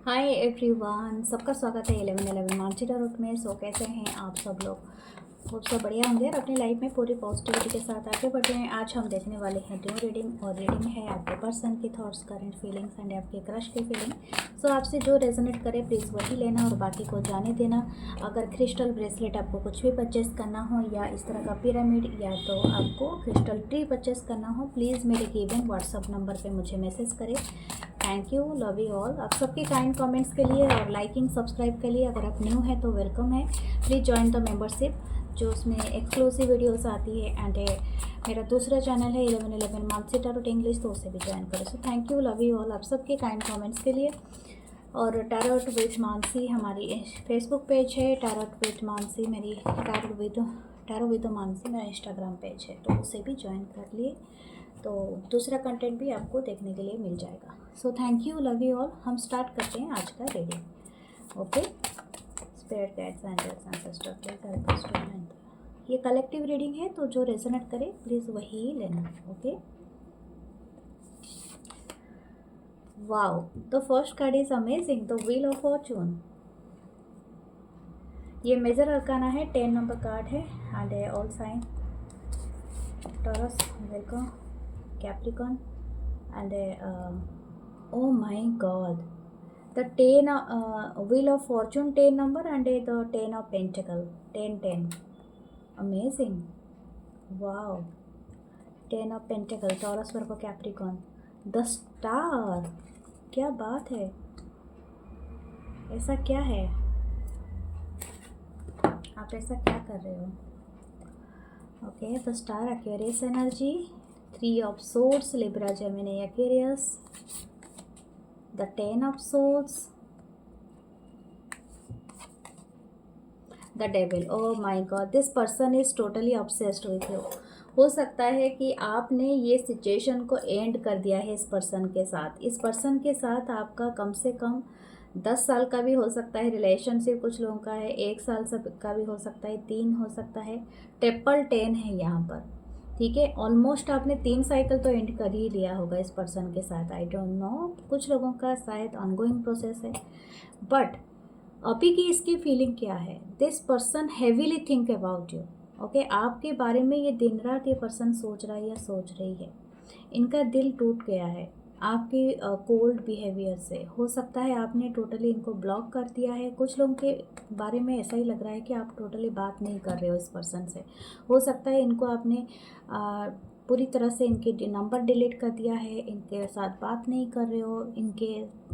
Hi everyone, सबका स्वागत है 11 मानसिक रूट में। सो कैसे हैं आप सब लोग? होप सब बढ़िया होंगे और अपनी लाइफ में पूरी पॉजिटिविटी के साथ आगे बढ़ रहे हैं। आज हम देखने वाले हैं ड्यू रीडिंग, और रीडिंग है आपके पर्सन की थॉट्स, करंट फीलिंग्स एंड आपके क्रश की फीलिंग। सो आपसे जो रेजोनेट करे प्लीज़ वही लेना और बाकी को जाने देना। अगर क्रिस्टल ब्रेसलेट आपको कुछ भी परचेस करना हो, या इस तरह का पिरामिड, या तो आपको क्रिस्टल ट्री परचेस करना हो, प्लीज़ मेरे गिवन व्हाट्सअप नंबर पर मुझे मैसेज करें। Thank you, love you all. आप सबके काइंड कमेंट्स के लिए और लाइकिंग सब्सक्राइब के लिए। अगर आप न्यू हैं तो वेलकम है, प्लीज़ ज्वाइन द मेंबरशिप, जो उसमें एक्सक्लूसिव वीडियोस आती है। एंड मेरा दूसरा चैनल है 11 मानसी टैरोट इंग्लिश, तो उसे भी ज्वाइन करें। सो thank you, love you all आप सबके काइंड कमेंट्स के लिए। और टैरोट विद मानसी हमारी फेसबुक पेज है, टैरोट विद मानसी मेरी टैरो विद मानसी मेरा इंस्टाग्राम पेज है, तो उसे भी ज्वाइन कर लिए, तो दूसरा कंटेंट भी आपको देखने के लिए मिल जाएगा। So thank you, love you all. हम स्टार्ट करते हैं आज का reading. Okay, spirit guides, angels, ancestor, please help us to enter. ये कलेक्टिव रीडिंग है, तो जो रेजोनेट करे प्लीज़ वही लेना। Okay, wow, the first card is amazing, the wheel of fortune. ये मेजर अरकाना है, 10 नंबर कार्ड है। And all sign Taurus, welcome, Capricorn, and oh my god, the 10 wheel of fortune 10 number, and the 10 of pentacle 10 10, amazing, wow, 10 of pentacle, taurus virgo capricorn, the star, क्या बात है, ऐसा क्या है, आप ऐसा क्या कर रहे हो? Okay, the star, Aquarius energy, 3 of swords, libra, gemini, aquarius, the 10 of swords, the devil. Oh my God, this person is totally obsessed with you. हो सकता है कि आपने ये सिचुएशन को एंड कर दिया है इस पर्सन के साथ। इस पर्सन के साथ आपका कम से कम 10 साल का भी हो सकता है रिलेशनशिप, कुछ लोगों का है 1 साल का भी हो सकता है, 3 हो सकता है, ट्रिपल 10 है यहाँ पर। ठीक है, ऑलमोस्ट आपने 3 साइकिल तो एंड कर ही लिया होगा इस पर्सन के साथ। आई डोंट नो, कुछ लोगों का शायद ऑनगोइंग प्रोसेस है, बट अभी की इसकी फीलिंग क्या है? This person heavily think about you. Okay, आपके बारे में ये दिन रात ये पर्सन सोच रहा है या सोच रही है। इनका दिल टूट गया है आपके कोल्ड बिहेवियर से। हो सकता है आपने टोटली इनको ब्लॉक कर दिया है। कुछ लोगों के बारे में ऐसा ही लग रहा है कि आप टोटली बात नहीं कर रहे हो इस पर्सन से। हो सकता है इनको आपने पूरी तरह से इनके नंबर डिलीट कर दिया है, इनके साथ बात नहीं कर रहे हो,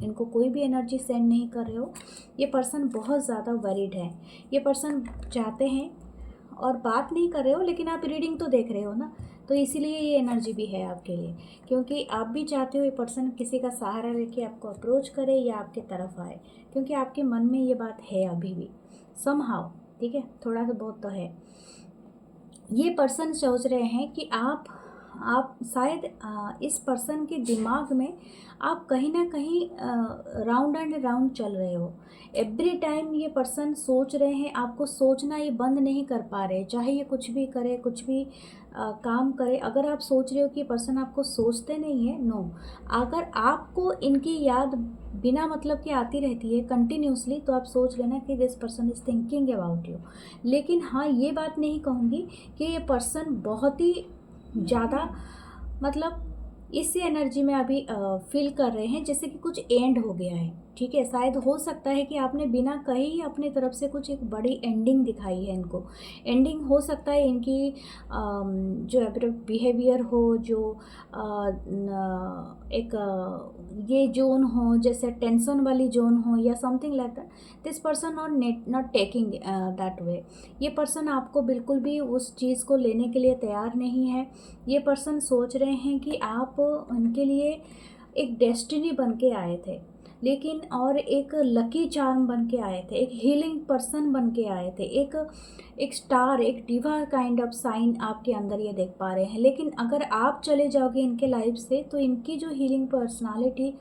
इनको कोई भी एनर्जी सेंड नहीं कर रहे हो। ये पर्सन बहुत ज़्यादा वरीड है। ये पर्सन चाहते हैं और बात नहीं कर रहे हो, लेकिन आप रीडिंग तो देख रहे हो ना, तो इसीलिए ये एनर्जी भी है आपके लिए, क्योंकि आप भी चाहते हो ये पर्सन किसी का सहारा लेके आपको अप्रोच करे या आपके तरफ आए, क्योंकि आपके मन में ये बात है अभी भी समहाउ। ठीक है, थोड़ा सा बहुत तो है। ये पर्सन सोच रहे हैं कि आप शायद इस पर्सन के दिमाग में आप कहीं ना कहीं राउंड एंड राउंड चल रहे हो। एवरी टाइम ये पर्सन सोच रहे हैं, आपको सोचना ये बंद नहीं कर पा रहे, चाहे ये कुछ भी करे, कुछ भी काम करे। अगर आप सोच रहे हो कि पर्सन आपको सोचते नहीं है, नो, अगर आपको इनकी याद बिना मतलब की आती रहती है कंटिन्यूसली, तो आप सोच लेना कि this person is thinking about you. लेकिन हाँ, ये बात नहीं कहूँगी कि ये पर्सन बहुत ही ज़्यादा मतलब इसी एनर्जी में अभी फील कर रहे हैं जैसे कि कुछ एंड हो गया है। ठीक है, शायद हो सकता है कि आपने बिना कहे ही अपने तरफ से कुछ एक बड़ी एंडिंग दिखाई है इनको। एंडिंग हो सकता है इनकी जो बिहेवियर हो, जो एक ये जोन हो, जैसे टेंशन वाली जोन हो या something like that. This person not taking that way. ये पर्सन आपको बिल्कुल भी उस चीज़ को लेने के लिए तैयार नहीं है। ये पर्सन सोच रहे हैं कि आप उनके लिए एक डेस्टिनी बन के आए थे, लेकिन और एक लकी चार्म बन के आए थे, एक हीलिंग पर्सन बन के आए थे, एक स्टार, एक डिवा काइंड ऑफ साइन आपके अंदर ये देख पा रहे हैं। लेकिन अगर आप चले जाओगे इनके लाइफ से, तो इनकी जो हीलिंग पर्सनालिटी,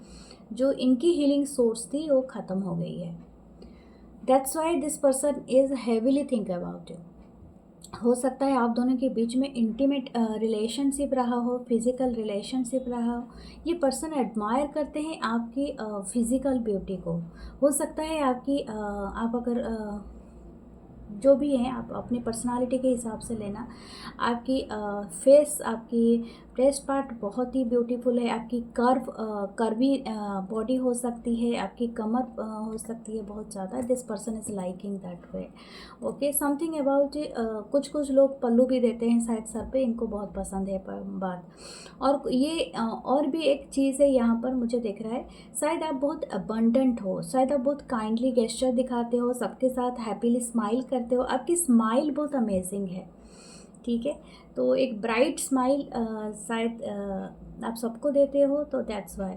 जो इनकी हीलिंग सोर्स थी, वो ख़त्म हो गई है। That's why this person is heavily think about you. हो सकता है आप दोनों के बीच में इंटीमेट रिलेशनशिप रहा हो, फिज़िकल रिलेशनशिप रहा हो। ये पर्सन एडमायर करते हैं आपकी फिज़िकल ब्यूटी को। हो सकता है आपकी आप अगर जो भी हैं आप अपनी पर्सनालिटी के हिसाब से लेना। आपकी फेस, आपकी ब्रेस्ट पार्ट बहुत ही ब्यूटीफुल है, आपकी कर्वी बॉडी हो सकती है, आपकी कमर हो सकती है बहुत ज़्यादा। This person is liking that way. Okay, something about कुछ कुछ लोग पल्लू भी देते हैं शायद सर पे, इनको बहुत पसंद है बात। और ये और भी एक चीज़ है यहाँ पर मुझे दिख रहा है, शायद आप बहुत अबंडेंट हो, शायद आप बहुत काइंडली गेस्चर दिखाते हो, सबके साथ हैप्पीली स्माइल करते हो, आपकी स्माइल बहुत अमेजिंग है। ठीक है, तो एक ब्राइट स्माइल शायद आप सबको देते हो, तो दैट्स वाई।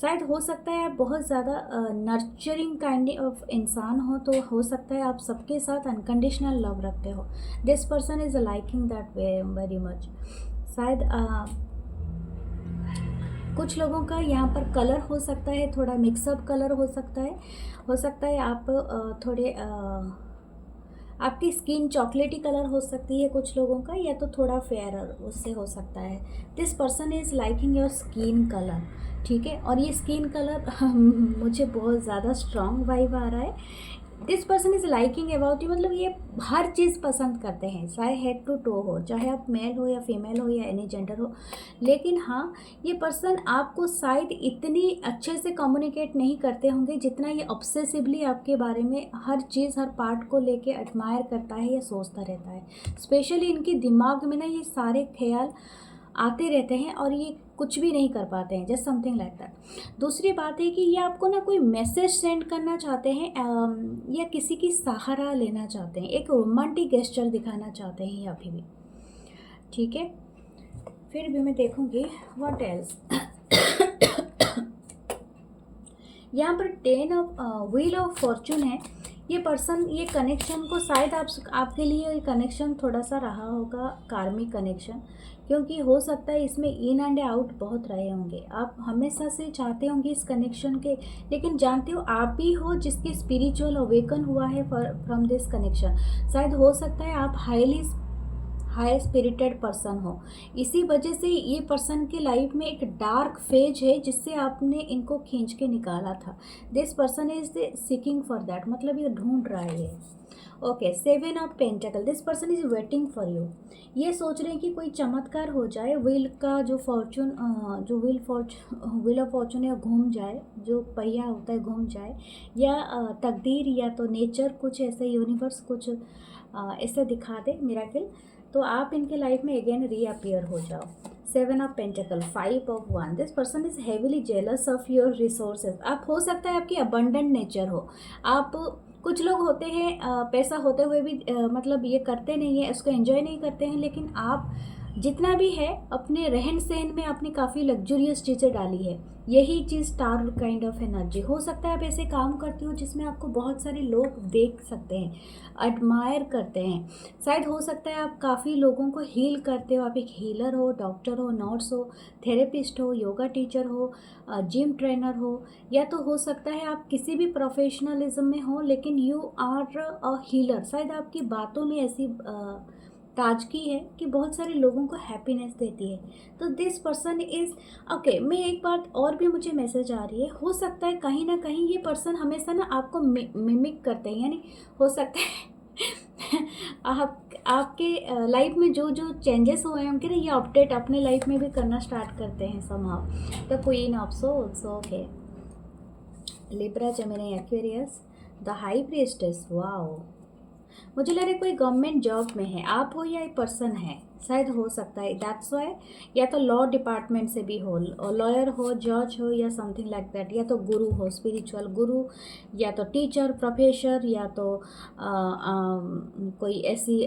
शायद हो सकता है आप बहुत ज़्यादा नर्चरिंग काइंड ऑफ इंसान हो, तो हो सकता है आप सबके साथ अनकंडीशनल लव रखते हो। This person is liking that very much. शायद कुछ लोगों का यहाँ पर कलर हो सकता है, थोड़ा मिक्सअप कलर हो सकता है। हो सकता है आप थोड़े आपकी स्किन चॉकलेटी कलर हो सकती है कुछ लोगों का, या तो थोड़ा फेयर उससे हो सकता है। This person is liking your skin colour. ठीक है, और ये स्किन कलर मुझे बहुत ज़्यादा स्ट्रॉन्ग वाइब आ रहा है। This person is liking about you, मतलब ये हर चीज़ पसंद करते हैं, चाहे हेड टू टो हो, चाहे आप मेल हो या फीमेल हो या एनी जेंडर हो। लेकिन हाँ, ये पर्सन आपको शायद इतनी अच्छे से कम्युनिकेट नहीं करते होंगे जितना ये ऑब्सेसिवली आपके बारे में हर चीज़, हर पार्ट को लेके एडमायर करता है या सोचता रहता है। स्पेशली इनके दिमाग में ना ये सारे ख्याल आते रहते हैं और ये कुछ भी नहीं कर पाते हैं, जस्ट समथिंग लाइक दैट। दूसरी बात है कि ये आपको ना कोई मैसेज सेंड करना चाहते हैं, या किसी की सहारा लेना चाहते हैं, एक रोमांटिक गेस्चर दिखाना चाहते हैं या अभी भी। ठीक है, फिर भी मैं देखूंगी व्हाट एल्स। यहाँ पर 10 ऑफ व्हील ऑफ फॉर्चून है। ये पर्सन, ये कनेक्शन को शायद आपके लिए ये कनेक्शन थोड़ा सा रहा होगा कार्मिक कनेक्शन, क्योंकि हो सकता है इसमें इन एंड आउट बहुत रहे होंगे। आप हमेशा से चाहते होंगे इस कनेक्शन के, लेकिन जानते हो आप ही हो जिसके स्पिरिचुअल अवेकन हुआ है फ्रॉम दिस कनेक्शन। शायद हो सकता है आप हाई स्पिरिटेड पर्सन हो, इसी वजह से ये पर्सन के लाइफ में एक डार्क फेज है जिससे आपने इनको खींच के निकाला था। This person is seeking for that, मतलब ये ढूंढ रहा है ये। Okay, 7 of pentacle, this person is waiting for you. ये सोच रहे हैं कि कोई चमत्कार हो जाए, व्हील का जो फॉर्चून, जो व्हील ऑफ फॉर्चून या घूम जाए, जो पहिया होता है घूम जाए, या तकदीर या तो नेचर कुछ ऐसे, यूनिवर्स कुछ ऐसे दिखा दे मिरेकल, तो आप इनके लाइफ में अगेन रीअपियर हो जाओ। 7 of pentacle, 5 of one, this person is heavily jealous of your resources. आप हो सकता है आपकी अबंडेंट नेचर हो, आप कुछ लोग होते हैं पैसा होते हुए भी मतलब ये करते नहीं है, इसको एंजॉय नहीं करते हैं, लेकिन आप जितना भी है अपने रहन सहन में आपने काफ़ी लग्जूरियस चीज़ें डाली है। यही चीज़ स्टार काइंड ऑफ एनर्जी हो सकता है। आप ऐसे काम करते हो जिसमें आपको बहुत सारे लोग देख सकते हैं, एडमायर करते हैं। शायद हो सकता है आप काफ़ी लोगों को हील करते हो, आप एक हीलर हो, डॉक्टर हो, नर्स हो, थेरेपिस्ट हो, योगा टीचर हो, जिम ट्रेनर हो, या तो हो सकता है आप किसी भी प्रोफेशनलिज्म में हो, लेकिन यू आर अ हीलर। शायद आपकी बातों में ऐसी ताजगी है कि बहुत सारे लोगों को हैप्पीनेस देती है। तो दिस पर्सन इज़ ओके। मैं एक बात और भी मुझे मैसेज आ रही है, हो सकता है कहीं ना कहीं ये पर्सन हमेशा ना आपको मिमिक करते हैं, यानी हो सकता है आपके लाइफ में जो जो चेंजेस हुए होंगे ना, ये अपडेट अपने लाइफ में भी करना स्टार्ट करते हैं somehow. The queen of souls, okay, Libra, Gemini, Aquarius, the high priestess. Wow, मुझे लग रहा है कोई गवर्नमेंट जॉब में है आप हो या एक पर्सन है, शायद हो सकता है दैट्स वाई। या तो लॉ डिपार्टमेंट से भी हो, लॉयर हो, जज हो, या समथिंग लाइक दैट, या तो गुरु हो, स्पिरिचुअल गुरु, या तो टीचर, प्रोफेसर, या तो कोई ऐसी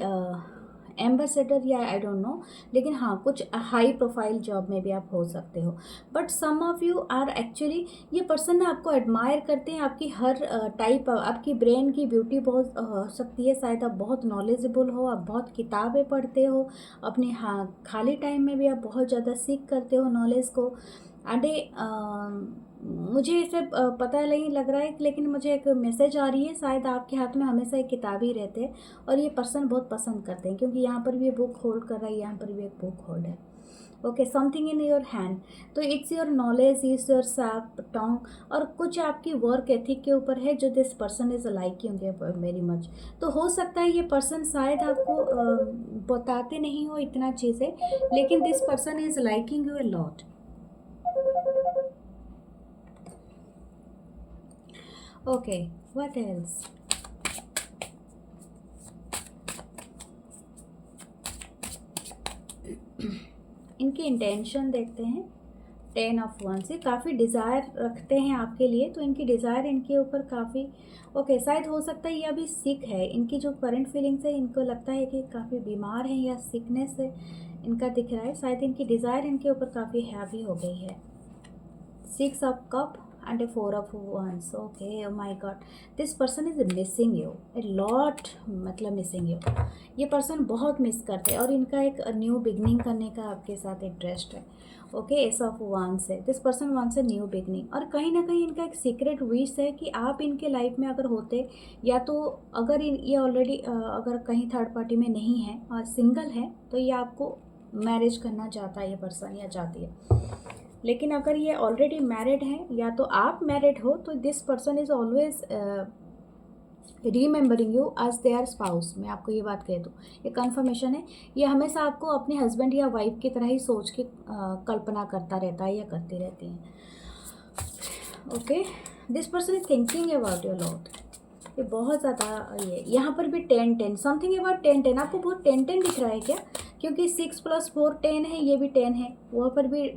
एम्बेसडर, या आई डोंट नो, लेकिन हाँ कुछ हाई प्रोफाइल जॉब में भी आप हो सकते हो। But some of you are actually, ये पर्सन ना आपको एडमायर करते हैं, आपकी हर टाइप, आपकी ब्रेन की ब्यूटी बहुत हो सकती है, शायद आप बहुत नॉलेजेबल हो, आप बहुत किताबें पढ़ते हो, अपने हाँ खाली टाइम में भी आप बहुत ज़्यादा सीख करते हो नॉलेज को, एंड मुझे इसे पता नहीं लग रहा है, लेकिन मुझे एक मैसेज आ रही है, शायद आपके हाथ में हमेशा एक किताब ही रहते हैं और ये पर्सन बहुत पसंद करते हैं, क्योंकि यहाँ पर भी ये बुक होल्ड कर रहा है, यहाँ पर भी एक बुक होल्ड है। Okay, something in your hand, तो it's your knowledge, it's your sharp tongue, और कुछ आपकी वर्क एथिक के ऊपर है जो this person is liking very much. तो हो सकता है ये पर्सन शायद आपको बताते नहीं हो इतना चीज़ें, लेकिन this person is liking you a lot. Okay, what else? इनकी इंटेंशन देखते हैं। 10 ऑफ वंस, ये काफ़ी डिज़ायर रखते हैं आपके लिए, तो इनकी डिज़ायर इनके ऊपर काफ़ी ओके। शायद हो सकता है ये अभी सिक है, इनकी जो करंट फीलिंग्स है, इनको लगता है कि काफ़ी बीमार हैं या सिकनेस है इनका दिख रहा है। शायद इनकी डिज़ायर इनके ऊपर काफ़ी हैवी हो गई है। 6 of cup and 4 of wands. Okay, oh my god, this person is missing you a lot, मतलब मिसिंग यू। ये पर्सन बहुत मिस करते हैं और इनका एक न्यू बिगनिंग करने का आपके साथ इंटरेस्ट है। ओके, एस ऑफ वंस है, this person wants a new beginning, और कहीं ना कहीं इनका एक सीक्रेट विश है कि आप इनके लाइफ में अगर होते, या तो अगर ये ऑलरेडी अगर कहीं थर्ड पार्टी में नहीं है और सिंगल है, तो ये आपको मैरिज करना चाहता है ये पर्सन या चाहती है। लेकिन अगर ये ऑलरेडी मैरिड है या तो आप मैरिड हो, तो this person is always remembering you as their spouse. मैं आपको ये बात कह दूँ, ये कन्फर्मेशन है, ये हमेशा आपको अपने हस्बैंड या वाइफ की तरह ही सोच के कल्पना करता रहता है या करती रहती है। Okay, this person is thinking about your lot, ये बहुत ज़्यादा ये यहाँ पर भी 10-10, समथिंग अबाउट 10-10, आपको बहुत 10-10 दिख रहा है क्या? क्योंकि 6 + 4 10 है, ये भी 10 है, वहाँ पर भी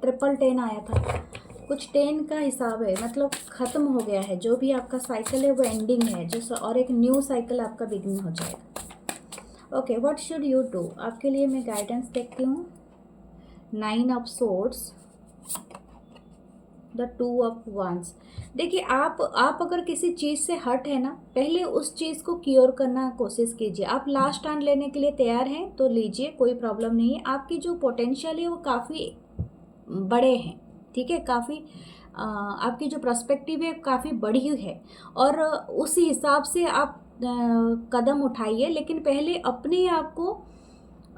10 आया था। कुछ 10 का हिसाब है, मतलब ख़त्म हो गया है, जो भी आपका साइकिल है वो एंडिंग है, जो और एक न्यू साइकिल आपका बिगिन हो जाएगा। Okay, what should you do? आपके लिए मैं गाइडेंस देखती हूँ। 9 of swords, the 2 of wands. देखिए, आप अगर किसी चीज़ से हट है ना, पहले उस चीज़ को क्योर करना कोशिश कीजिए। आप लास्ट स्टैंड लेने के लिए तैयार हैं तो लीजिए, कोई प्रॉब्लम नहीं है। आपकी जो पोटेंशियल है वो काफ़ी बड़े हैं, ठीक है, काफ़ी आपकी जो पर्सपेक्टिव है काफ़ी बड़ी है, और उसी हिसाब से आप कदम उठाइए, लेकिन पहले अपने आप को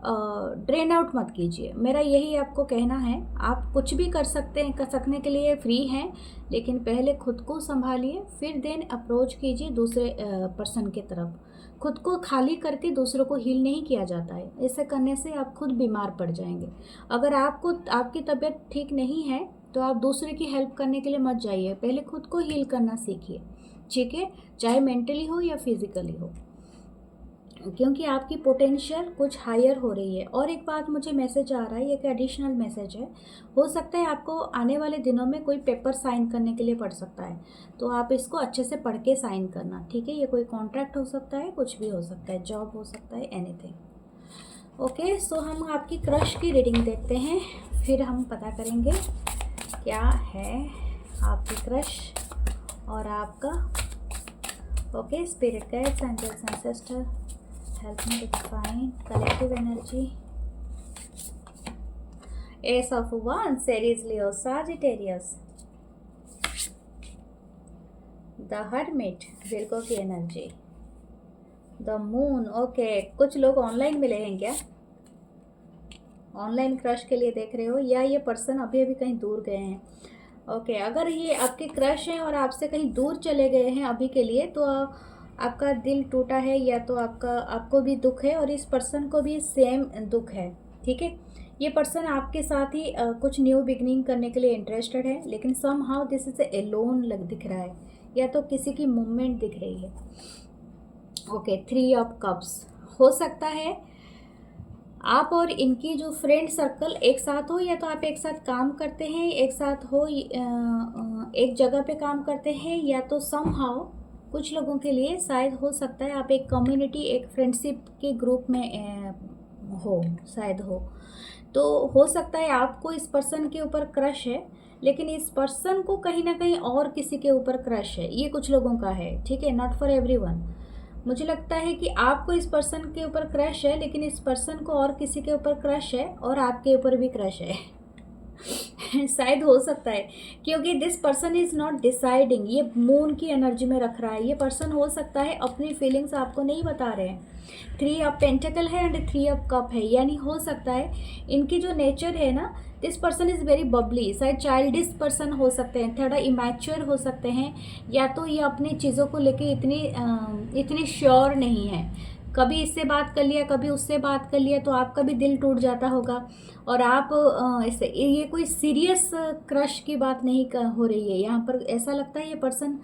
ड्रेन आउट मत कीजिए। मेरा यही आपको कहना है। आप कुछ भी कर सकते हैं, कर सकने के लिए फ्री हैं, लेकिन पहले खुद को संभालिए, फिर देन अप्रोच कीजिए दूसरे पर्सन की तरफ। खुद को खाली करके दूसरों को हील नहीं किया जाता है, ऐसे करने से आप खुद बीमार पड़ जाएंगे। अगर आपकी तबीयत ठीक नहीं है तो आप दूसरे की हेल्प करने के लिए मत जाइए, पहले खुद को हील करना सीखिए, ठीक है, चाहे मेंटली हो या फिजिकली हो, क्योंकि आपकी पोटेंशियल कुछ हायर हो रही है। और एक बात मुझे मैसेज आ रहा है, ये एक एडिशनल मैसेज है, हो सकता है आपको आने वाले दिनों में कोई पेपर साइन करने के लिए पड़ सकता है, तो आप इसको अच्छे से पढ़ के साइन करना, ठीक है। ये कोई कॉन्ट्रैक्ट हो सकता है, कुछ भी हो सकता है, जॉब हो सकता है, एनीथिंग। ओके, सो हम आपकी क्रश की रीडिंग देखते हैं, फिर हम पता करेंगे क्या है आपकी क्रश और आपका। Okay, spirit guides, angels, ancestor, help me to define collective energy. Ace of Wands, Aries, Leo, Sagittarius. The Hermit, Virgo की एनर्जी। The Moon, ओके, कुछ लोग ऑनलाइन मिले हैं क्या? ऑनलाइन क्रश के लिए देख रहे हो, या ये पर्सन अभी अभी कहीं दूर गए हैं? ओके, अगर ये आपके क्रश हैं और आपसे कहीं दूर चले गए हैं अभी के लिए, तो आपका दिल टूटा है, या तो आपको भी दुख है और इस पर्सन को भी सेम दुख है, ठीक है। ये पर्सन आपके साथ ही कुछ न्यू बिगनिंग करने के लिए इंटरेस्टेड है, लेकिन somehow this is alone दिख रहा है, या तो किसी की मूवमेंट दिख रही है। ओके, 3 ऑफ कप्स, हो सकता है आप और इनकी जो फ्रेंड सर्कल एक साथ हो, या तो आप एक साथ काम करते हैं, एक साथ हो, एक जगह पे काम करते हैं, या तो सम हाउ कुछ लोगों के लिए शायद हो सकता है आप एक कम्युनिटी, एक फ्रेंडशिप के ग्रुप में हो, शायद हो। तो हो सकता है आपको इस पर्सन के ऊपर क्रश है, लेकिन इस पर्सन को कहीं ना कहीं और किसी के ऊपर क्रश है, ये कुछ लोगों का है, ठीक है, नॉट फॉर एवरीवन। मुझे लगता है कि आपको इस पर्सन के ऊपर क्रश है, लेकिन इस पर्सन को और किसी के ऊपर क्रश है, और आपके ऊपर भी क्रश है। शायद हो सकता है, क्योंकि this person is not deciding, ये मून की एनर्जी में रख रहा है। ये पर्सन हो सकता है अपनी फीलिंग्स आपको नहीं बता रहे हैं। 3 ऑफ पेंटिकल है एंड 3 ऑफ कप है, यानी हो सकता है इनकी जो नेचर है ना, this person is very Babli, शायद चाइल्डिश पर्सन हो सकते हैं, थोड़ा इमैच्योर हो सकते हैं, या तो ये अपनी चीज़ों को लेके इतनी श्योर नहीं है। कभी इससे बात कर लिया, कभी उससे बात कर लिया, तो आपका भी दिल टूट जाता होगा। और आप इससे ये कोई सीरियस क्रश की बात नहीं हो रही है यहाँ पर। ऐसा लगता है ये पर्सन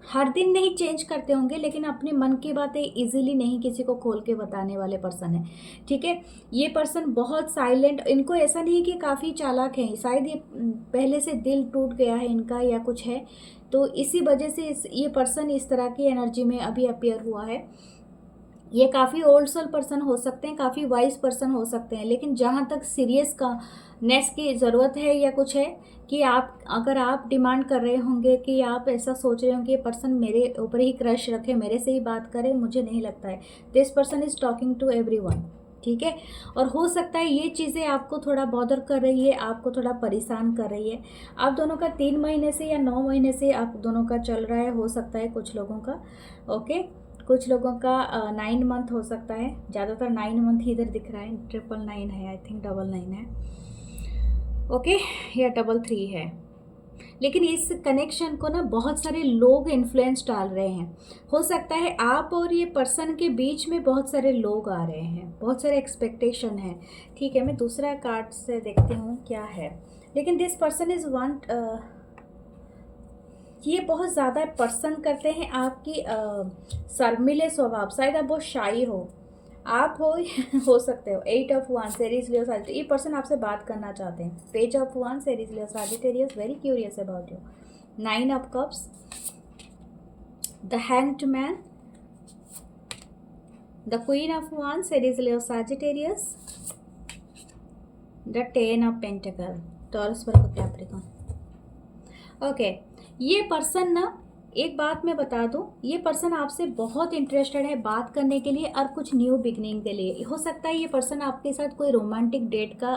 हर दिन नहीं चेंज करते होंगे, लेकिन अपने मन की बातें इजीली नहीं किसी को खोल के बताने वाले पर्सन है। ठीक है, ये पर्सन बहुत साइलेंट, इनको ऐसा नहीं कि काफ़ी चालाक हैं, शायद ये पहले से दिल टूट गया है इनका या कुछ है, तो इसी वजह से ये पर्सन इस तरह की एनर्जी में अभी अपीयर हुआ है। ये काफ़ी ओल्ड सोल पर्सन हो सकते हैं, काफ़ी वाइज पर्सन हो सकते हैं, लेकिन जहाँ तक सीरियस का नेस की ज़रूरत है या कुछ है कि अगर आप डिमांड कर रहे होंगे कि आप ऐसा सोच रहे होंगे ये पर्सन मेरे ऊपर ही क्रश रखे, मेरे से ही बात करे, मुझे नहीं लगता है। This person is talking to everyone. ठीक है, और हो सकता है ये चीज़ें आपको थोड़ा बॉदर कर रही है, आपको थोड़ा परेशान कर रही है। आप दोनों का 3 महीने से या 9 महीने से आप दोनों का चल रहा है, हो सकता है कुछ लोगों का। ओके, कुछ लोगों का 9 मंथ हो सकता है, ज़्यादातर 9 मंथ ही इधर दिख रहा है। 999 है, आई थिंक 99 है, ओके, या 33 है। लेकिन इस कनेक्शन को ना बहुत सारे लोग इन्फ्लुएंस डाल रहे हैं। हो सकता है आप और ये पर्सन के बीच में बहुत सारे लोग आ रहे हैं, बहुत सारे एक्सपेक्टेशन है। ठीक है, मैं दूसरा कार्ड से देखती हूँ क्या है। लेकिन दिस पर्सन इज़ वांट, ये बहुत ज़्यादा पसंद करते हैं आपकी शर्मीले स्वभाव। शायद आप बहुत शाई हो, आप हो सकते हो। 8 of wands, Aries Leo Sagittarius, ये पर्सन आपसे बात करना चाहते हैं। Page of wands, Aries Leo Sagittarius, very curious about you. 9 of cups, the hanged man, the queen of wands, Aries Leo Sagittarius, the 10 of pentacle, Taurus Virgo Capricorn. Okay, ये person ना, एक बात मैं बता दूं, ये पर्सन आपसे बहुत इंटरेस्टेड है बात करने के लिए और कुछ न्यू बिगनिंग के लिए। हो सकता है ये पर्सन आपके साथ कोई रोमांटिक डेट का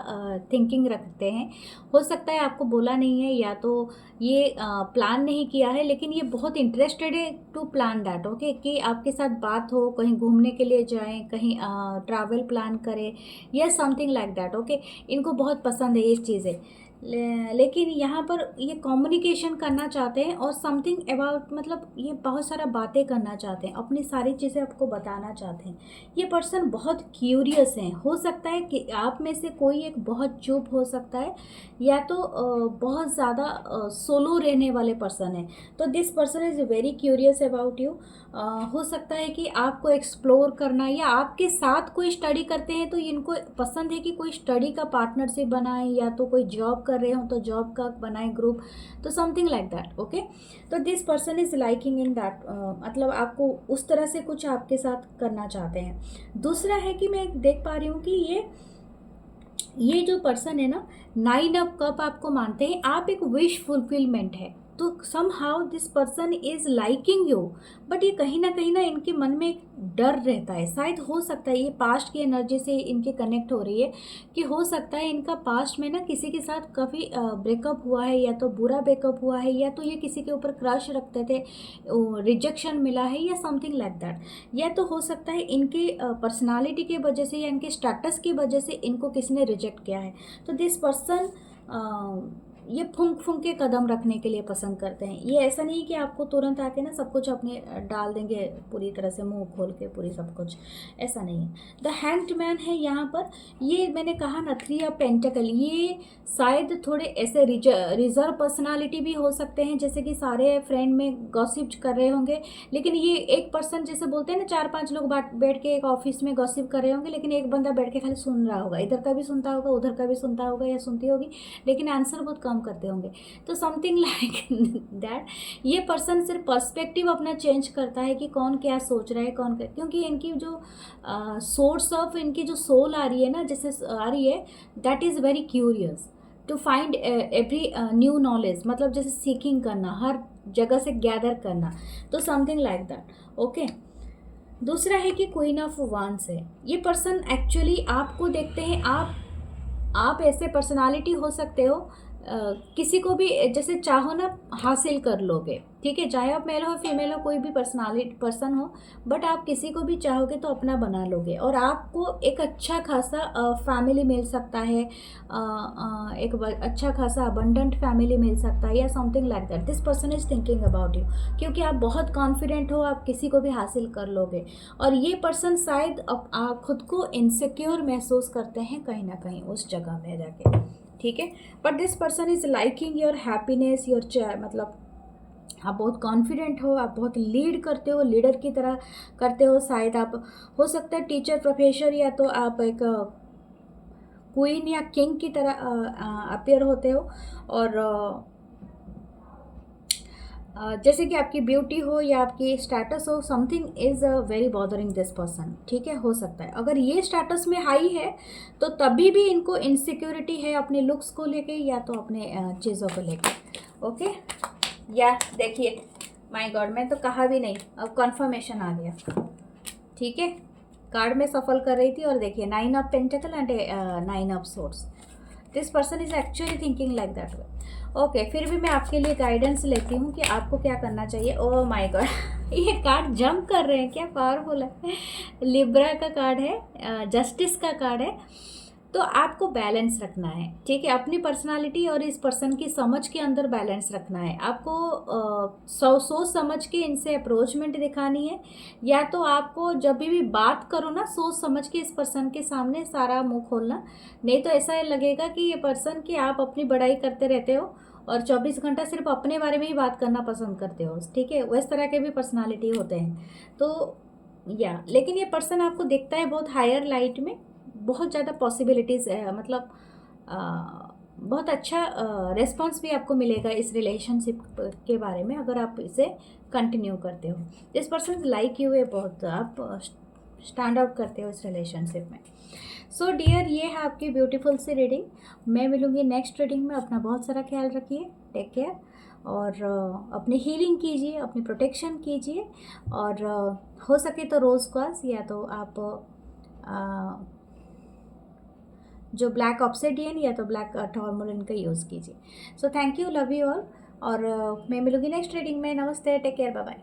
थिंकिंग रखते हैं। हो सकता है आपको बोला नहीं है, या तो ये प्लान नहीं किया है, लेकिन ये बहुत इंटरेस्टेड है टू प्लान दैट। ओके, कि आपके साथ बात हो, कहीं घूमने के लिए जाएं, कहीं ट्रैवल प्लान करें, या समथिंग लाइक दैट। ओके, इनको बहुत पसंद है ये चीज़ें। लेकिन यहाँ पर ये कम्युनिकेशन करना चाहते हैं और समथिंग अबाउट, मतलब ये बहुत सारा बातें करना चाहते हैं, अपनी सारी चीज़ें आपको बताना चाहते हैं। ये पर्सन बहुत क्यूरियस हैं। हो सकता है कि आप में से कोई एक बहुत चुप हो सकता है, या तो बहुत ज़्यादा सोलो रहने वाले पर्सन है। तो this person is very curious about you. हो सकता है कि आपको एक्सप्लोर करना, या आपके साथ कोई स्टडी करते हैं तो इनको पसंद है कि कोई स्टडी का पार्टनरशिप बनाए, या तो कोई जॉब कर रहे हो तो जॉब का बनाए ग्रुप, तो समथिंग लाइक दैट। ओके, तो this person is liking in that, मतलब आपको उस तरह से कुछ आपके साथ करना चाहते हैं। दूसरा है कि मैं देख पा रही हूँ कि ये जो पर्सन है ना, 9 ऑफ कप आपको मानते हैं, आप एक विश फुलफिलमेंट है, तो somehow this person is liking you, but ये कहीं ना इनके मन में एक डर रहता है। शायद हो सकता है ये पास्ट की एनर्जी से इनके कनेक्ट हो रही है, कि हो सकता है इनका पास्ट में ना किसी के साथ काफ़ी ब्रेकअप हुआ है, या तो बुरा ब्रेकअप हुआ है, या तो ये किसी के ऊपर क्रश रखते थे, रिजेक्शन मिला है, या समथिंग लाइक दैट। या तो हो सकता है इनके पर्सनालिटी की वजह से या इनके स्टेटस की वजह से इनको किसी ने रिजेक्ट किया है। तो दिस पर्सन ये फूंक के कदम रखने के लिए पसंद करते हैं। ये ऐसा नहीं कि आपको तुरंत आके ना सब कुछ अपने डाल देंगे पूरी तरह से, मुंह खोल के पूरी सब कुछ, ऐसा नहीं है। द हैंग्ड मैन है यहाँ पर। ये मैंने कहा ना, 3 ऑफ पेंटिकल, ये शायद थोड़े ऐसे रिजर्व पर्सनालिटी भी हो सकते हैं, जैसे कि सारे फ्रेंड में गॉसिप कर रहे होंगे, लेकिन ये एक पर्सन, जैसे बोलते हैं ना 4-5 लोग बैठ के एक ऑफिस में गॉसिप कर रहे होंगे, लेकिन एक बंदा बैठ के खाली सुन रहा होगा, इधर का भी सुनता होगा, उधर का भी सुनता होगा या सुनती होगी, लेकिन आंसर बहुत कम करते होंगे। तो समथिंग लाइक दैट। ये पर्सन सिर्फ पर्सपेक्टिव अपना चेंज करता है कि कौन क्या सोच रहा है, कौन क्या, क्योंकि इनकी जो सोर्स ऑफ इनकी जो सोल आ रही है ना, जैसे आ रही है, that is very curious to find every new knowledge, मतलब जैसे सीकिंग करना, हर जगह से गैदर करना, तो समथिंग लाइक दैट। ओके, दूसरा है कि क्वीन ऑफ वांड्स है। ये पर्सन एक्चुअली आपको देखते हैं, आप ऐसे पर्सनालिटी हो सकते हो, किसी को भी जैसे चाहो ना हासिल कर लोगे, ठीक है, चाहे आप मेल हो फीमेल हो, कोई भी पर्सन हो, बट आप किसी को भी चाहोगे तो अपना बना लोगे, और आपको एक अच्छा खासा फैमिली मिल सकता है, एक अच्छा खासा अबंडेंट फैमिली मिल सकता है, या something like that. This person is thinking about you, क्योंकि आप बहुत कॉन्फिडेंट हो, आप किसी को भी हासिल कर लोगे। और ये पर्सन शायद खुद को इनसिक्योर महसूस करते हैं कहीं ना कहीं उस जगह में जाके, ठीक है। But this person is liking your happiness, your मतलब आप बहुत कॉन्फिडेंट हो, आप बहुत लीड करते हो, लीडर की तरह करते हो। शायद आप, हो सकता है टीचर प्रोफेसर, या तो आप एक क्वीन या किंग की तरह अपियर होते हो। और जैसे कि आपकी ब्यूटी हो या आपकी स्टेटस हो, something is very bothering this person, ठीक है। हो सकता है अगर ये स्टेटस में हाई है तो तभी भी इनको इनसिक्योरिटी है अपने लुक्स को लेके, या तो अपने चीज़ों को लेके। ओके, या देखिए, माय गॉड, मैं तो कहा भी नहीं, अब कन्फर्मेशन आ गया, ठीक है। कार्ड में सफल कर रही थी और देखिए 9 of pentacle and 9 of swords. This person is actually thinking like that way. Okay, फिर भी मैं आपके लिए गाइडेंस लेती हूँ कि आपको क्या करना चाहिए। ओह माय गॉड, ये कार्ड जंप कर रहे हैं, क्या पावरफुल है। लिब्रा का कार्ड है, जस्टिस का कार्ड है। तो आपको बैलेंस रखना है, ठीक है, अपनी पर्सनालिटी और इस पर्सन की समझ के अंदर बैलेंस रखना है आपको। सोच समझ के इनसे अप्रोचमेंट दिखानी है, या तो आपको जब भी बात करो ना, सोच समझ के इस पर्सन के सामने सारा मुंह खोलना, नहीं तो ऐसा लगेगा कि ये पर्सन की आप अपनी बड़ाई करते रहते हो और 24 घंटा सिर्फ अपने बारे में ही बात करना पसंद करते हो, ठीक है। वैस तरह के भी पर्सनालिटी होते हैं। तो या लेकिन ये पर्सन आपको दिखता है बहुत हायर लाइट में, बहुत ज़्यादा पॉसिबिलिटीज़ है, मतलब बहुत अच्छा रिस्पॉन्स भी आपको मिलेगा इस रिलेशनशिप के बारे में, अगर आप इसे कंटिन्यू करते हो। दिस पर्सन लाइक यू है बहुत, आप स्टैंड आउट करते हो इस रिलेशनशिप में। सो डियर, ये है आपकी ब्यूटीफुल सी रीडिंग। मैं मिलूँगी नेक्स्ट रीडिंग में। अपना बहुत सारा ख्याल रखिए, टेक केयर, और अपनी हीलिंग कीजिए, अपनी प्रोटेक्शन कीजिए, और हो सके तो रोज़ क्वार्ट्ज, या तो आप जो ब्लैक ऑब्सिडियन या तो ब्लैक टॉर्मोलिन का यूज़ कीजिए। सो thank you, love you all, और मैं मिलूँगी नेक्स्ट रीडिंग में। नमस्ते, टेक केयर, बाय बाय।